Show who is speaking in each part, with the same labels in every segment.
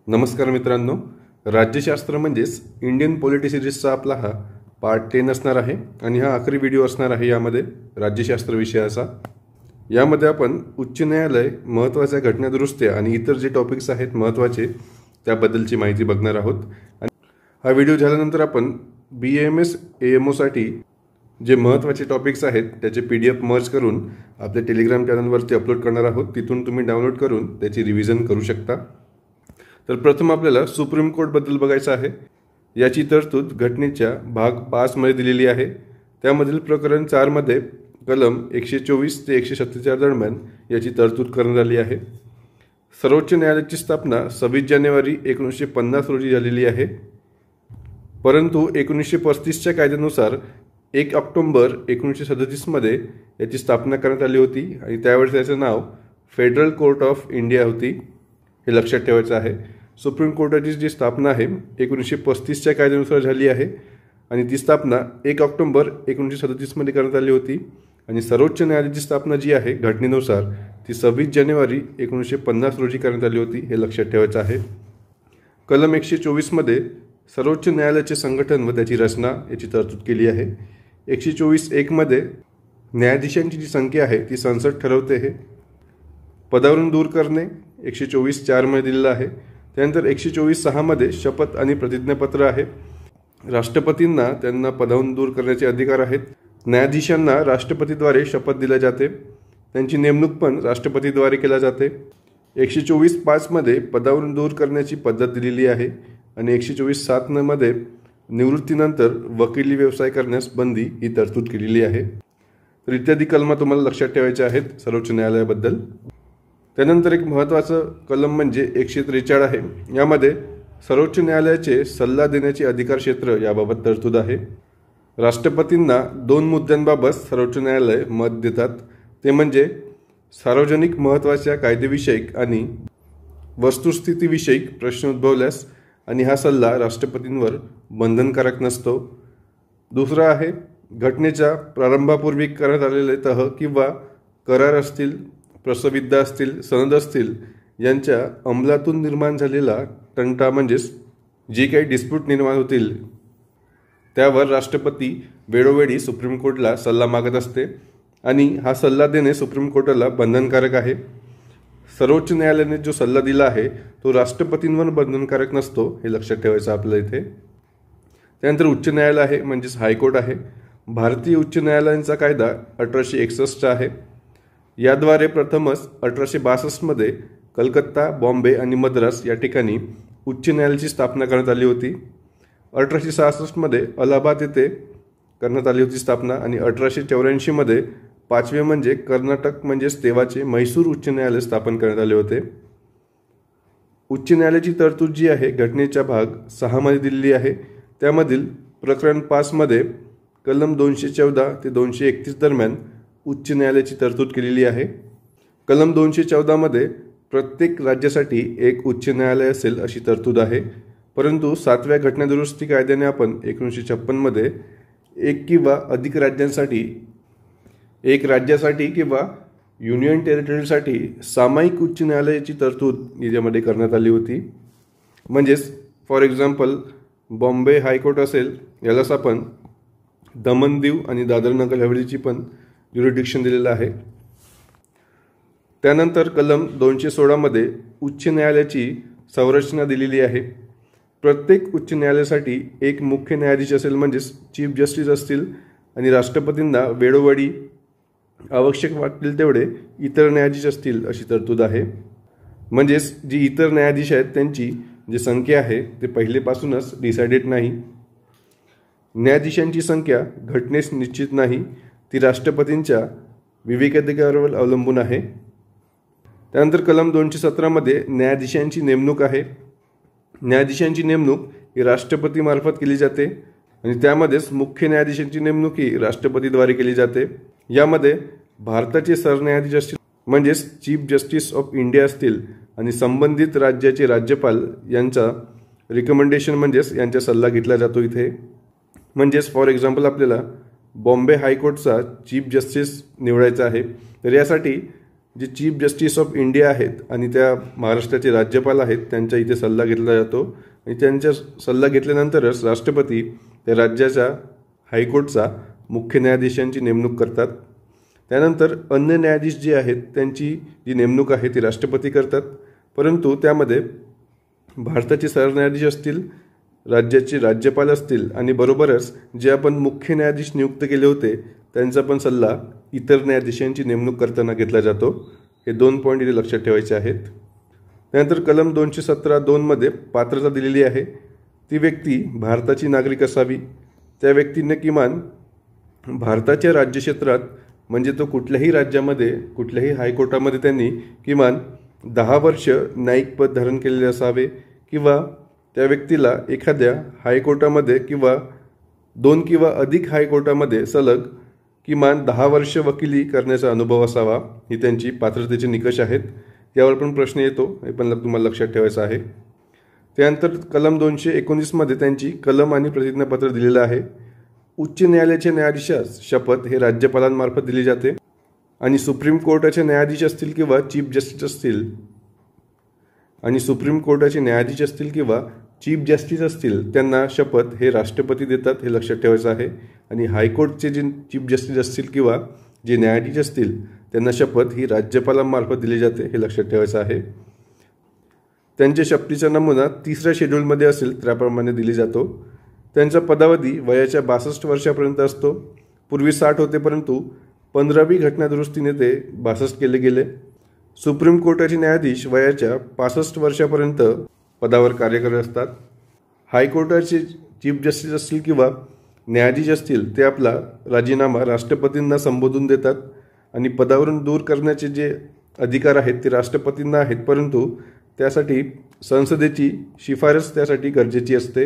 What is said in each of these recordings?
Speaker 1: नमस्कार मित्रांनो, राज्यशास्त्र म्हणजेच इंडियन पॉलिटी सिरीजचा आपला हा पार्ट 10 असणार आहे आणि हा आखरी व्हिडिओ असणार आहे यामध्ये राज्यशास्त्र विषयाचा। यामध्ये आपण उच्च न्यायालय, महत्त्वाच्या घटना दुरुस्त्या आणि इतर जे टॉपिक्स आहेत महत्त्वाचे त्याबद्दलची माहिती बघणार आहोत। हा व्हिडिओ झाल्यानंतर आपण BAMS AMO साठी जे महत्त्वाचे टॉपिक्स आहेत त्याचे PDF मर्ज करून आपल्या टेलिग्राम चॅनलवरती अपलोड करणार आहोत। तिथून तुम्ही डाउनलोड करून त्याची रिव्हिजन करू शकता। तर प्रथम आपल्याला सुप्रीम कोर्ट बद्दल बघायचं आहे। याची तरतूद घटनेच्या भाग 5 मध्ये दिलेली आहे। त्यामधील प्रकरण 4 मध्ये कलम 124 ते 147 दरम्यान याची तरतूद करण्यात आली आहे। सर्वोच्च न्यायालयाची स्थापना 26 जानेवारी 1950 रोजी झालेली आहे, परंतु 1935 च्या कायद्यानुसार 1 ऑक्टोबर 1937 मध्ये याची स्थापना करण्यात आली होती आणि त्यावेळेस त्याचे नाव फेडरल कोर्ट ऑफ इंडिया होती। हे लक्षात ठेवायचं आहे। सुप्रीम कोर्टाची जी स्थापना आहे 1935 च्या कायद्यानुसार झाली आहे आणि ती स्थापना 1 ऑक्टोबर 1937 मध्ये करण्यात आली होती आणि सर्वोच्च न्यायालयाची स्थापना जी आहे घटनेनुसार ती 26 जानेवारी 1950 रोजी करण्यात आली होती। हे लक्षात ठेवायचं आहे। कलम 124 मध्ये सर्वोच्च न्यायालयाचे संघटन व त्याची रचना याची तरतूद केली आहे। 124(1) मध्ये न्यायाधीशांची जी संख्या आहे ती संसद ठरवते। हे पदावरून दूर करणे 124(4) मध्ये दिलेलं आहे। त्यानंतर 124(6) मध्ये शपथ आणि प्रतिज्ञापत्र आहे। राष्ट्रपतींना त्यांना पदावरून दूर करण्याचे अधिकार आहेत। न्यायाधीशांना राष्ट्रपतीद्वारे शपथ दिली जाते, त्यांची नेमणूक पण राष्ट्रपतीद्वारे केली जाते। 124(5) मध्ये पदावरून दूर करण्याची पद्धत दिलेली आहे आणि 124(7) मध्ये निवृत्तीनंतर वकिली व्यवसाय करण्यास बंदी ही तरतूद केलेली आहे। तर इत्यादी कलम तुम्हाला लक्षात ठेवायचे आहेत सर्वोच्च न्यायालयाबद्दल। त्यानंतर एक महत्त्वाचं कलम म्हणजे 143 आहे। यामध्ये सर्वोच्च न्यायालयाचे सल्ला देण्याचे अधिकार क्षेत्र याबाबत तरतूद आहे। राष्ट्रपतींना 2 मुद्द्यांबाबत सर्वोच्च न्यायालय मत देतात, ते म्हणजे सार्वजनिक महत्त्वाच्या कायदेविषयक आणि वस्तुस्थितीविषयक प्रश्न उद्भवल्यास आणि हा सल्ला राष्ट्रपतींवर बंधनकारक नसतो। दुसरा आहे घटनेच्या प्रारंभापूर्वी करण्यात आलेले तह किंवा करार असतील, प्रस्तावित असतील, सनद असतील यांच्या अंमलातून निर्माण झालेला तंटा म्हणजेच जे काही डिस्प्यूट निर्माण होतील त्यावर राष्ट्रपती वेळोवेळी सुप्रीम कोर्टला सल्ला मागत असते आणि हा सल्ला देणे सुप्रीम कोर्टाला बंधनकारक आहे। सर्वोच्च न्यायालयाने जो सल्ला दिला आहे तो राष्ट्रपतींवर बंधनकारक नसतो, हे लक्षात ठेवायचं आपल्याला इथे। त्यानंतर उच्च न्यायालय आहे म्हणजेच हायकोर्ट आहे। भारतीय उच्च न्यायालयांचा कायदा 1861 आहे। याद्वारे प्रथमच 1862 मध्ये कलकत्ता, बॉम्बे आणि मद्रास या ठिकाणी उच्च न्यायालयाची स्थापना करण्यात आली होती। 1866 मध्ये अलाहाबाद येथे करण्यात आली होती स्थापना आणि 1884 मध्ये 5वे म्हणजे कर्नाटक म्हणजेच तेव्हाचे म्हैसूर उच्च न्यायालय स्थापन करण्यात आले होते। उच्च न्यायालयाची तरतूद जी आहे घटनेच्या भाग 6 मध्ये दिलेली आहे। त्यामधील प्रकरण 5 मध्ये कलम 214 ते 231 दरम्यान उच्च न्यायालयाची तरतूद केलेली आहे। कलम 214 मध्ये प्रत्येक राज्यासाठी एक उच्च न्यायालय असेल अशी तरतूद आहे, परंतु 7व्या घटना दुरुस्ती कायद्याने आपण 1956 मध्ये एक किंवा अधिक राज्यांसाठी, एक राज्यासाठी किंवा युनियन टेरिटरीसाठी सामायिक उच्च न्यायालयाची तरतूद यामध्ये करण्यात आली होती। म्हणजेच फॉर एक्झाम्पल बॉम्बे हायकोर्ट असेल, यालाच आपण दमन दीव आणि दादर नगर हवेलीची पण ज्युरिडिक्शन दिलेलं आहे। त्यानंतर कलम 216 मध्ये उच्च न्यायालयाची संरचना दिलेली आहे। प्रत्येक उच्च न्यायालयासाठी एक मुख्य न्यायाधीश असेल म्हणजेच चीफ जस्टिस असतील आणि राष्ट्रपतींना वेळोवेळी आवश्यक वाटतील तेवढे इतर न्यायाधीश असतील अशी तरतूद आहे। म्हणजेच जी इतर न्यायाधीश आहेत त्यांची जी संख्या आहे ते पहिलेपासूनच डिसाइडेड नाही। न्यायाधीशांची संख्या घटनेस निश्चित नाही, ती राष्ट्रपतींच्या विवेकाधिकारावर अवलंबून आहे। त्यानंतर कलम 217 मध्ये न्यायाधीशांची नेमणूक आहे। न्यायाधीशांची नेमणूक ही राष्ट्रपतीमार्फत केली जाते आणि त्यामध्येच मुख्य न्यायाधीशांची नेमणूक ही राष्ट्रपतीद्वारे केली जाते। यामध्ये भारताचे सरन्यायाधीश असतील म्हणजेच चीफ जस्टिस ऑफ इंडिया असतील आणि संबंधित राज्याचे राज्यपाल यांचा रिकमेंडेशन म्हणजेच यांचा सल्ला घेतला जातो इथे। म्हणजेच फॉर एक्झाम्पल आपल्याला बॉम्बे हायकोर्टचा चीफ जस्टिस निवडायचा आहे, तर यासाठी जे चीफ जस्टिस ऑफ इंडिया आहेत आणि त्या महाराष्ट्राचे राज्यपाल आहेत त्यांच्या इथे सल्ला घेतला जातो आणि त्यांचा सल्ला घेतल्यानंतरच राष्ट्रपती त्या राज्याच्या हायकोर्टचा मुख्य न्यायाधीशांची नेमणूक करतात. त्यानंतर अन्य न्यायाधीश जे आहेत त्यांची जी नेमणूक आहे ती राष्ट्रपती करतात. परंतु त्यामध्ये भारताचे सरन्यायाधीश असतील, राज्याचे राज्यपाल असतील आणि बरोबरच जे आपण मुख्य न्यायाधीश नियुक्त केले होते त्यांचा पण सल्ला इतर न्यायाधीशांची नेमणूक करताना घेतला जातो. हे 2 पॉईंट इथे लक्षात ठेवायचे आहेत. त्यानंतर कलम 217(2) मध्ये पात्रता दिलेली आहे. ती व्यक्ती भारताची नागरिक असावी. त्या व्यक्तीने किमान भारताच्या राज्यक्षेत्रात म्हणजे तो कुठल्याही राज्यामध्ये कुठल्याही हायकोर्टामध्ये त्यांनी किमान 10 वर्ष न्यायिक पद धारण केलेले असावे किंवा त्या व्यक्तीला एखाद्या हायकोर्टामध्ये किंवा 2 किंवा अधिक हायकोर्टामध्ये सलग किमान 10 वर्ष वकिली करण्याचा अनुभव असावा. ही त्यांची पात्रतेचे निकष आहेत. यावर पण प्रश्न येतो, हे पण तुम्हाला लक्षात ठेवायचं आहे. त्यानंतर कलम 219 मध्ये त्यांची कलम आणि प्रतिज्ञापत्र दिलेलं आहे. उच्च न्यायालयाच्या न्यायाधीशास शपथ हे राज्यपालांमार्फत दिली जाते आणि सुप्रीम कोर्टाचे न्यायाधीश असतील किंवा चीफ जस्टिस असतील त्यांना शपथ हे राष्ट्रपती देतात. हे लक्षात ठेवायचं आहे. आणि हायकोर्टचे जे चीफ जस्टिस असतील किंवा जे न्यायाधीश असतील त्यांना शपथ ही राज्यपालांमार्फत दिली जाते. हे लक्षात ठेवायचं आहे. त्यांच्या शपथीचा नमुना 3ऱ्या शेड्यूलमध्ये असेल त्याप्रमाणे दिली जातो. त्यांचा पदावधी वयाच्या 62 वर्षापर्यंत असतो. पूर्वी 60 होते, परंतु 15वी घटनादुरुस्तीने ते 62 केले गेले. सुप्रीम कोर्टाचे न्यायाधीश वयाच्या 65 वर्षापर्यंत पदावर कार्य करत असतात. हायकोर्टाचे चीफ जस्टिस असतील किंवा न्यायाधीश असतील ते आपला राजीनामा राष्ट्रपतींना संबोधून देतात आणि पदावरून दूर करण्याचे जे अधिकार आहेत ते राष्ट्रपतींना आहेत, परंतु त्यासाठी संसदेची शिफारस त्यासाठी गरजेची असते.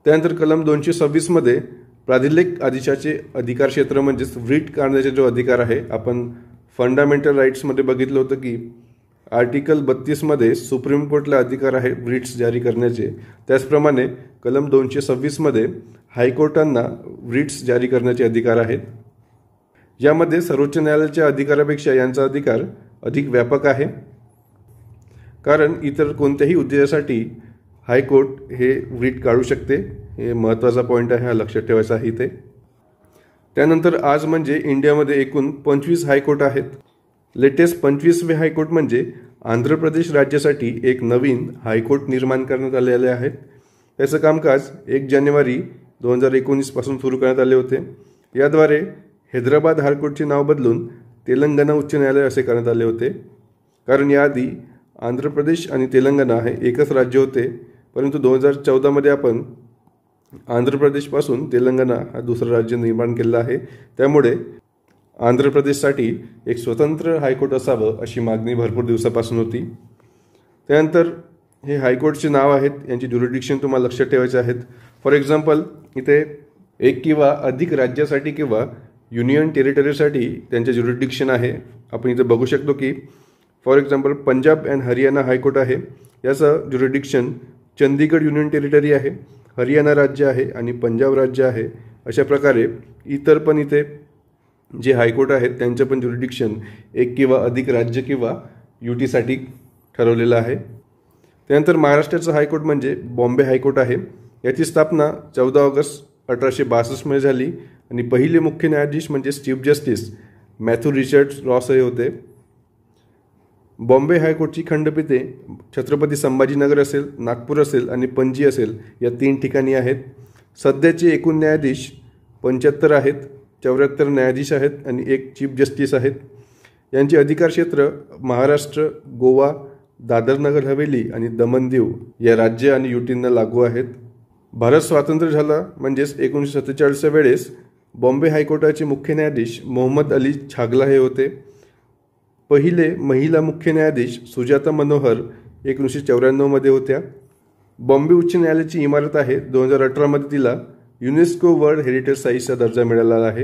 Speaker 1: त्यानंतर कलम 226 मध्ये प्राधिलेख आदेशाचे अधिकार क्षेत्र म्हणजेच व्रीट काढण्याचा जो अधिकार आहे, आपण फंडामेंटल राईट्समध्ये बघितलं होतं की आर्टिकल 32 मध्ये सुप्रीम कोर्टला अधिकार आहे व्रीट्स जारी करण्याचे. त्याचप्रमाणे कलम 226 मध्ये हायकोर्टांना व्रीट्स जारी करण्याचे अधिकार आहेत. यामध्ये सर्वोच्च न्यायालयाच्या अधिकारापेक्षा यांचा अधिकार अधिक व्यापक आहे, कारण इतर कोणत्याही उद्देशासाठी हायकोर्ट हे व्रीट काढू शकते. हे महत्त्वाचा पॉईंट आहे, हा लक्षात ठेवायचा आहे इथे. त्यानंतर आज म्हणजे इंडियामध्ये एकूण 25 हायकोर्ट आहेत. लेटेस्ट 25वे हायकोर्ट म्हणजे आंध्र प्रदेश राज्यासाठी एक नवीन हायकोर्ट निर्माण करण्यात आलेले आहेत. त्याचं कामकाज 1 जानेवारी 2019 पासून सुरू करण्यात आले होते. याद्वारे हैदराबाद हायकोर्टचे नाव बदलून तेलंगणा उच्च न्यायालय असे करण्यात आले होते, कारण याआधी आंध्र प्रदेश आणि तेलंगणा हे एकच राज्य होते. परंतु 2014 मध्ये आपण आंध्र प्रदेशपासून तेलंगणा हा दुसरं राज्य निर्माण केलं आहे. त्यामुळे आंध्र प्रदेशसाठी एक स्वतंत्र हायकोर्ट असावं अशी मागणी भरपूर दिवसापासून होती. त्यानंतर हे हायकोर्टचे नाव आहेत, यांची ज्युरिडिक्शन तुम्हाला लक्षात ठेवायचे आहेत. फॉर एक्झाम्पल इथे 1 किंवा अधिक राज्यासाठी किंवा युनियन टेरिटरीसाठी त्यांचे ज्युरिडिक्शन आहे. आपण इथे बघू शकतो की for example Punjab and Haryana high court आहे. याचं ज्युरिडिक्शन चंदीगड युनियन टेरिटरी आहे, हरियाणा राज्य आहे आणि पंजाब राज्य आहे. अशा प्रकारे इतर पण इथे जे हायकोर्ट आहेत त्यांचं पण ज्युरिडिक्शन 1 किंवा अधिक राज्य किंवा युटीसाठी ठरवलेलं आहे. त्यानंतर महाराष्ट्राचं हायकोर्ट म्हणजे बॉम्बे हायकोर्ट आहे. याची स्थापना 14 ऑगस्ट 1862 मध्ये झाली आणि पहिले मुख्य न्यायाधीश म्हणजे chief justice Matthew Richards Ross हे होते. बॉम्बे हायकोर्टची खंडपीठे छत्रपती संभाजीनगर असेल, नागपूर असेल आणि पणजी असेल या 3 ठिकाणी आहेत. सध्याचे एकूण न्यायाधीश 75 आहेत, 74 न्यायाधीश आहेत आणि 1 चीफ जस्टिस आहेत. यांचे अधिकार क्षेत्र महाराष्ट्र, गोवा, दादर नगर हवेली आणि दमन दीव या राज्य आणि युटींना लागू आहेत. भारत स्वातंत्र्य झाला म्हणजेच 1947च्या वेळेस बॉम्बे हायकोर्टाचे मुख्य न्यायाधीश मोहम्मद अली छागला हे होते. पहिले महिला मुख्य न्यायाधीश सुजाता मनोहर 1994 मध्ये होत्या. बॉम्बे उच्च न्यायालयाची इमारत आहे 2018 मध्ये तिला युनेस्को वर्ल्ड हेरिटेज साईटचा दर्जा मिळाला आहे.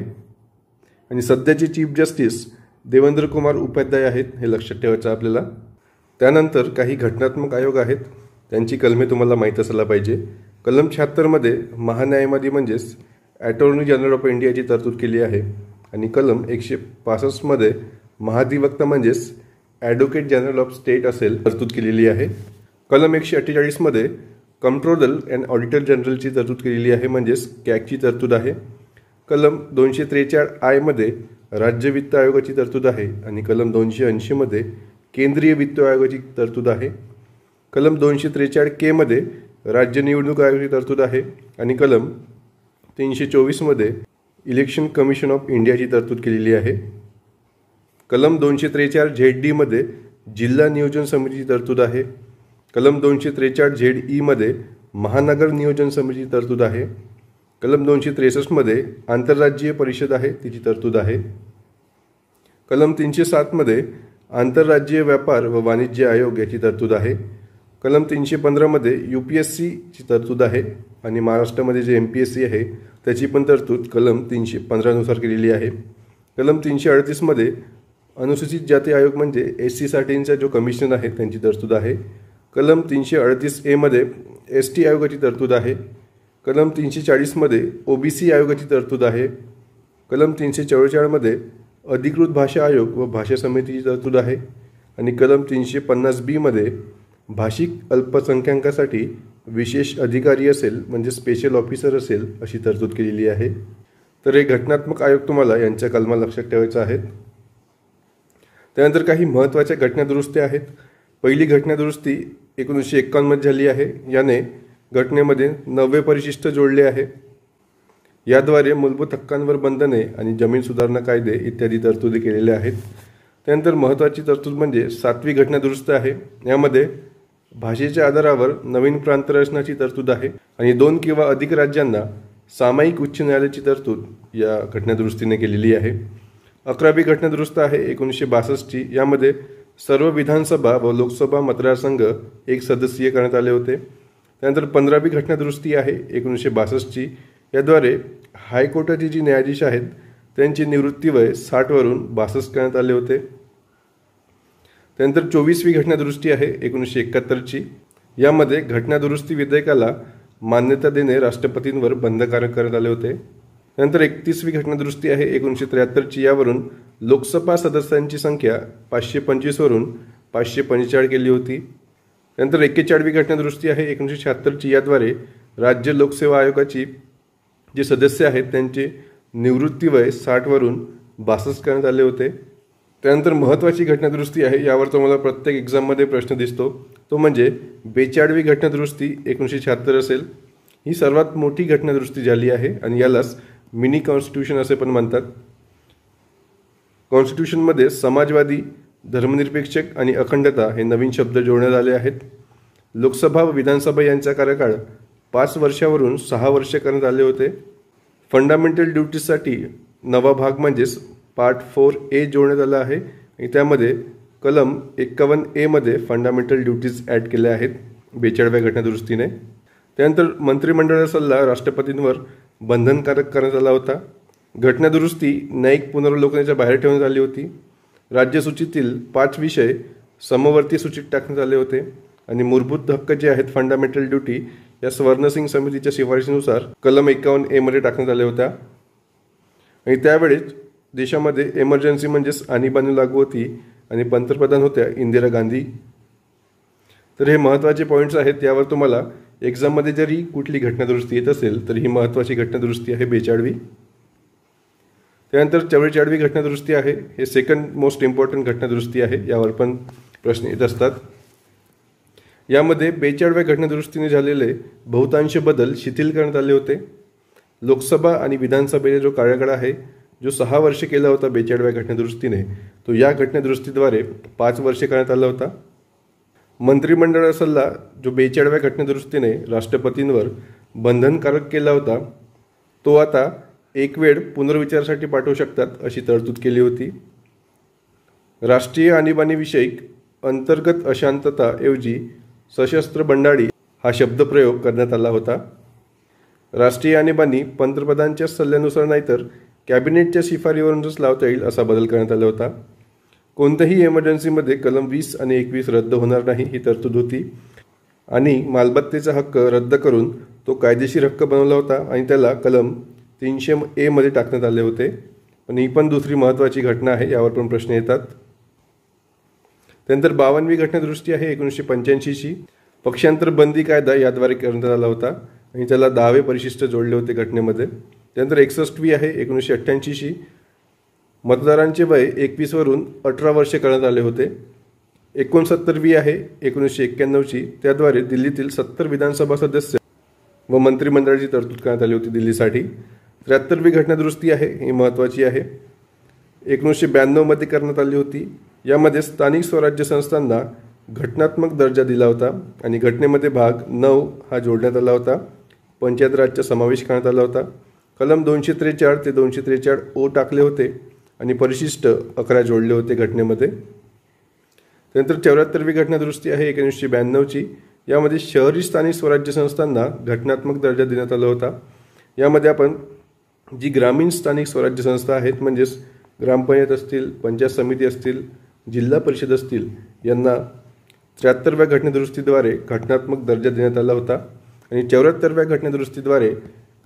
Speaker 1: आणि सध्याचे चीफ जस्टिस देवेंद्र कुमार उपाध्याय आहेत, हे लक्षात ठेवायचं आपल्याला. त्यानंतर काही घटनात्मक आयोग आहेत, त्यांची कलमे तुम्हाला माहीत असायला पाहिजे. कलम 76 मध्ये महान्यायवादी म्हणजेच अटॉर्नी जनरल ऑफ इंडियाची तरतूद केली आहे आणि कलम 165 मध्ये महाधिवक्ता म्हणजेच ॲडव्होकेट जनरल ऑफ स्टेट असेल तरतूद केलेली आहे. कलम 148 मध्ये कंट्रोलर अँड ऑडिटर जनरलची तरतूद केलेली आहे, म्हणजेच कॅगची तरतूद आहे. कलम 243I मध्ये राज्य वित्त आयोगाची तरतूद आहे आणि कलम 280 मध्ये केंद्रीय वित्त आयोगाची तरतूद आहे. कलम 243K मध्ये राज्य निवडणूक आयोगाची तरतूद आहे आणि कलम 324 मध्ये इलेक्शन कमिशन ऑफ इंडियाची तरतूद केलेली आहे. कलम 243ZD मध्ये जिल्हा नियोजन समितीची तरतूद आहे. कलम 243ZE मध्ये महानगर नियोजन समितीची तरतूद आहे. कलम 263 मध्ये आंतरराज्यीय परिषद आहे, तिची तरतूद आहे. कलम 307 मध्ये आंतरराज्यीय व्यापार व वाणिज्य आयोग याची तरतूद आहे. कलम 315 मध्ये UPSCची तरतूद आहे आणि महाराष्ट्रामध्ये जे MPSC आहे त्याची पण तरतूद कलम 315 नुसार केलेली आहे. कलम 338 मध्ये अनुसूचित जाती आयोग म्हणजे SC साठींचा जो कमिशन आहे त्यांची तरतूद आहे. कलम 338A मध्ये ST आयोगाची तरतूद आहे. कलम 340 मध्ये OBC आयोगाची तरतूद आहे. कलम 344 मध्ये अधिकृत भाषा आयोग व भाषा समितीची तरतूद आहे आणि कलम 350B मध्ये भाषिक अल्पसंख्याकांसाठी विशेष अधिकारी असेल म्हणजे स्पेशल ऑफिसर असेल अशी तरतूद केलेली आहे. तर हे घटनात्मक आयोग तुम्हाला यांच्या कलमा लक्षात ठेवायच्या आहेत. त्यानंतर काही महत्त्वाच्या घटनादुरुस्त्या आहेत. पहिली घटनादुरुस्ती 1951 मध्ये झाली आहे. याने घटनेमध्ये 90 परिशिष्ट जोडले आहे. याद्वारे मूलभूत हक्कांवर बंधने आणि जमीन सुधारणा कायदे इत्यादी तरतुदी केलेल्या आहेत. त्यानंतर महत्त्वाची तरतूद म्हणजे 7वी घटनादुरुस्ती आहे. यामध्ये भाषेच्या आधारावर नवीन प्रांत रचनाची तरतूद आहे आणि 2 किंवा अधिक राज्यांना सामायिक उच्च न्यायालयाची तरतूद या घटनादुरुस्तीने केलेली आहे. 11वी घटनादुरुस्ती आहे 1962ची. यामध्ये सर्व विधानसभा व लोकसभा मतदारसंघ एक सदस्यीय करण्यात आले होते. त्यानंतर 15वी घटनादुरुस्ती आहे 1962ची. याद्वारे हायकोर्टाचे जी न्यायाधीश आहेत त्यांची निवृत्ती वय 60 वरून 62 करण्यात आले होते. त्यानंतर 24वी घटनादुरुस्ती आहे 1971ची. यामध्ये घटनादुरुस्ती विधेयकाला मान्यता देणे राष्ट्रपतींवर बंधनकारक करण्यात आले होते. त्यानंतर 31वी घटनादुरुस्ती आहे 1973ची. यावरून लोकसभा सदस्यांची संख्या 525 वरून 545 केली होती. त्यानंतर 41वी घटनादुरुस्ती आहे 1976ची. याद्वारे राज्य लोकसेवा आयोगाची जे सदस्य आहेत त्यांचे निवृत्ती वय 60 वरून 62 करण्यात आले होते. त्यानंतर महत्त्वाची घटनादुरुस्ती आहे, यावर तुम्हाला प्रत्येक एक्झाममध्ये प्रश्न दिसतो, तो म्हणजे 42वी घटनादुरुस्ती 1976 असेल. ही सर्वात मोठी घटनादुरुस्ती झाली आहे आणि यालाच मिनी कॉन्स्टिट्यूशन असे पण म्हणतात. कॉन्स्टिट्यूशनमध्ये समाजवादी, धर्मनिरपेक्ष आणि अखंडता हे नवीन शब्द जोडण्यात आले आहेत. लोकसभा व विधानसभा यांचा कार्यकाळ 5 वर्षावरून 6 वर्षे करण्यात आले होते. फंडामेंटल ड्युटीजसाठी नवा भाग म्हणजेच पार्ट 4A जोडण्यात आला आहे आणि त्यामध्ये कलम 51A मध्ये फंडामेंटल ड्युटीज ॲड केल्या आहेत 42व्या घटनादुरुस्तीने. त्यानंतर मंत्रिमंडळाचा सल्ला राष्ट्रपतींवर बंधनकारक करण्यात आला होता. घटनादुरुस्ती न्यायिक पुनर्वलोकनाच्या बाहेर ठेवण्यात आली होती. राज्यसूचीतील 5 विषय समवर्ती सूचीत टाकण्यात आले होते आणि मूलभूत हक्क जे आहेत फंडामेंटल ड्युटी या स्वर्णसिंग समितीच्या शिफारशीनुसार कलम 51A मध्ये टाकण्यात आल्या होत्या. आणि त्यावेळेस देशामध्ये एमर्जन्सी म्हणजेच आणीबाणी लागू होती आणि पंतप्रधान होत्या इंदिरा गांधी. तर हे महत्त्वाचे पॉईंट्स आहेत. यावर तुम्हाला एक्झाममध्ये जरी कुठली घटनादुरुस्ती येत असेल तर ही महत्त्वाची घटनादुरुस्ती आहे 42वी. त्यानंतर 44वी घटनादुरुस्ती आहे. हे सेकंड मोस्ट इम्पॉर्टंट घटनादुरुस्ती आहे. यावर पण प्रश्न येत असतात. यामध्ये 42व्या घटनादुरुस्तीने झालेले बहुतांश बदल शिथिल करण्यात आले होते. लोकसभा आणि विधानसभेचा जो कार्यकाळ आहे जो 6 वर्षे केला होता 42व्या घटनादुरुस्तीने, तो या घटनादुरुस्तीद्वारे 5 वर्षे करण्यात आला होता. मंत्रिमंडळाचा सल्ला जो 42व्या घटनादुरुस्तीने राष्ट्रपतींवर बंधनकारक केला होता तो आता एक वेळ पुनर्विचारासाठी पाठवू शकतात अशी तरतूद केली होती. राष्ट्रीय आणीबाणीविषयक अंतर्गत अशांतताऐवजी सशस्त्र बंडाळी हा शब्दप्रयोग करण्यात आला होता. राष्ट्रीय आणीबाणी पंतप्रधानांच्या सल्ल्यानुसार नाहीतर कॅबिनेटच्या शिफारीवरूनच लावता येईल असा बदल करण्यात आला होता. कोणत्याही एमर्जन्सीमध्ये कलम 20 आणि 21 रद्द होणार नाही ही तरतूद होती आणि मालमत्तेचा हक्क रद्द करून तो कायदेशीर हक्क बनवला होता आणि त्याला कलम 300A मध्ये टाकण्यात आले होते. पण ही पण दुसरी महत्त्वाची घटना आहे, यावर पण प्रश्न येतात. त्यानंतर 52वी घटनादुरुस्ती आहे 1985ची. पक्षांतर बंदी कायदा याद्वारे करण्यात आला होता आणि त्याला 10वे परिशिष्ट जोडले होते घटनेमध्ये. त्यानंतर 61वी आहे 1988ची. मतदारांचे वय 21 वरून 18 वर्षे करण्यात आले होते. 69वी आहे 1991ची. त्याद्वारे दिल्लीतील 70 विधानसभा सदस्य व मंत्रिमंडळाची तरतूद करण्यात आली होती दिल्लीसाठी. 73वी घटनादुरुस्ती आहे, ही महत्त्वाची आहे, 1992मध्ये करण्यात आली होती. यामध्ये स्थानिक स्वराज्य संस्थांना घटनात्मक दर्जा दिला होता आणि घटनेमध्ये भाग 9 हा जोडण्यात आला होता. पंचायत राजचा समावेश करण्यात आला होता. कलम 243 ते 243 ओ टाकले होते आणि परिशिष्ट 11 जोडले होते घटनेमध्ये. त्यानंतर 74वी घटनादुरुस्ती आहे 1992ची. यामध्ये शहरी स्थानिक स्वराज्य संस्थांना घटनात्मक दर्जा देण्यात आला होता. यामध्ये आपण जी ग्रामीण स्थानिक स्वराज्य संस्था आहेत, म्हणजेच ग्रामपंचायत असतील, पंचायत समिती असतील, जिल्हा परिषद असतील, यांना 73व्या घटनादुरुस्तीद्वारे घटनात्मक दर्जा देण्यात आला होता. आणि 74व्या घटनादुरुस्तीद्वारे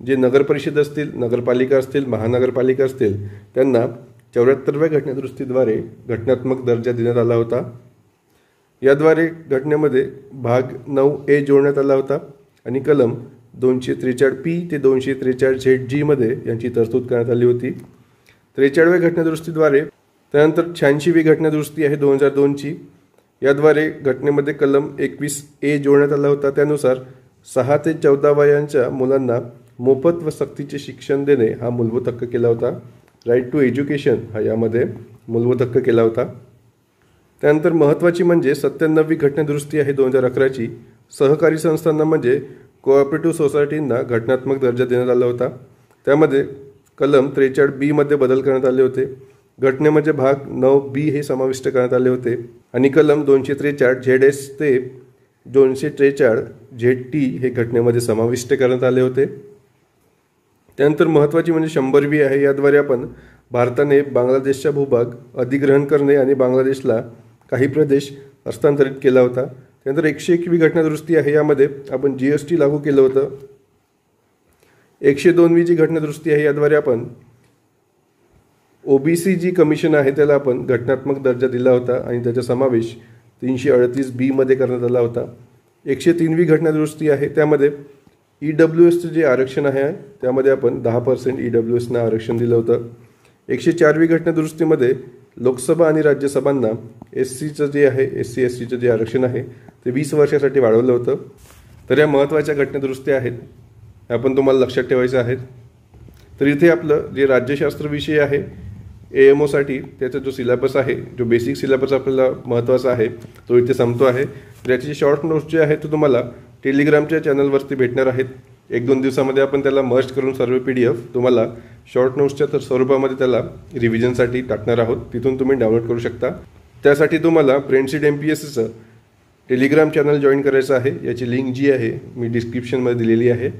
Speaker 1: जे नगरपरिषद असतील, नगरपालिका असतील, महानगरपालिका असतील, त्यांना 74व्या घटनादुरुस्तीद्वारे घटनात्मक दर्जा देण्यात आला होता. याद्वारे घटनेमध्ये भाग 9A जोडण्यात आला होता आणि कलम 243P ते 243ZG मध्ये यांची तरतूद करण्यात आली होती. 43व्या घटनादुरुस्तीद्वारे त्यानंतर 86वी घटनादुरुस्ती आहे 2002ची. याद्वारे घटनेमध्ये कलम 21A जोडण्यात आला होता. त्यानुसार 6 ते 14 वयांच्या मुलांना मोफत व सक्तीचे शिक्षण देणे हा मूलभूत हक्क केला होता. राईट टू एज्युकेशन हा यामध्ये मूलभूत हक्क केला होता. त्यानंतर महत्त्वाची म्हणजे 97वी घटनादुरुस्ती आहे 2011ची. सहकारी संस्थांना म्हणजे कोऑपरेटिव्ह सोसायटींना घटनात्मक दर्जा देण्यात आला होता. त्यामध्ये कलम 43B मध्ये बदल करण्यात आले होते. घटनेमध्ये भाग 9B हे समाविष्ट करण्यात आले होते आणि कलम 243ZS ते 243ZT हे घटनेमध्ये समाविष्ट करण्यात आले होते. त्यानंतर महत्त्वाची म्हणजे 100वी आहे. याद्वारे आपण भारताने बांगलादेशचा भूभाग अधिग्रहण करणे आणि बांगलादेशला काही प्रदेश हस्तांतरित केला होता. त्यानंतर 101वी घटनादुरुस्ती आहे. यामध्ये आपण GST लागू केलं होतं. 102वी जी घटनादुरुस्ती आहे, याद्वारे आपण OBC जी कमिशन आहे त्याला आपण घटनात्मक दर्जा दिला होता आणि त्याचा समावेश 338B मध्ये करण्यात आला होता. 103वी घटनादुरुस्ती आहे. त्यामध्ये EWSचं जे आरक्षण आहे त्यामध्ये आपण 10% EWSना आरक्षण दिलं होतं. 104वी घटनादुरुस्तीमध्ये लोकसभा आणि राज्यसभांना SCचं जे आहे SC/STचं जे आरक्षण आहे ते 20 वर्षासाठी वाढवलं होतं. तर या महत्त्वाच्या घटनादुरुस्त्या आहेत, आपण तुम्हाला लक्षात ठेवायचं आहेत. तर इथे आपलं जे राज्यशास्त्र विषय आहे AMOसाठी त्याचा जो सिलेबस आहे, जो बेसिक सिलेबस आपल्याला महत्त्वाचा आहे, तो इथे संपतो आहे. तर याचे शॉर्ट नोट्स जे आहे ते तुम्हाला टेलिग्रामच्या चॅनलवरती भेटणार आहेत. 1-2 दिवसामध्ये आपण त्याला मर्ज करून सर्व PDF तुम्हाला शॉर्ट नोट्सच्या स्वरूपामध्ये त्याला रिव्हिजनसाठी टाकणार आहोत. तिथून तुम्ही डाउनलोड करू शकता. त्यासाठी तुम्हाला फ्रेंडसीड MPSCचं टेलिग्राम चॅनल जॉईन करायचं आहे. याची लिंक जी आहे मी डिस्क्रिप्शनमध्ये दिलेली आहे.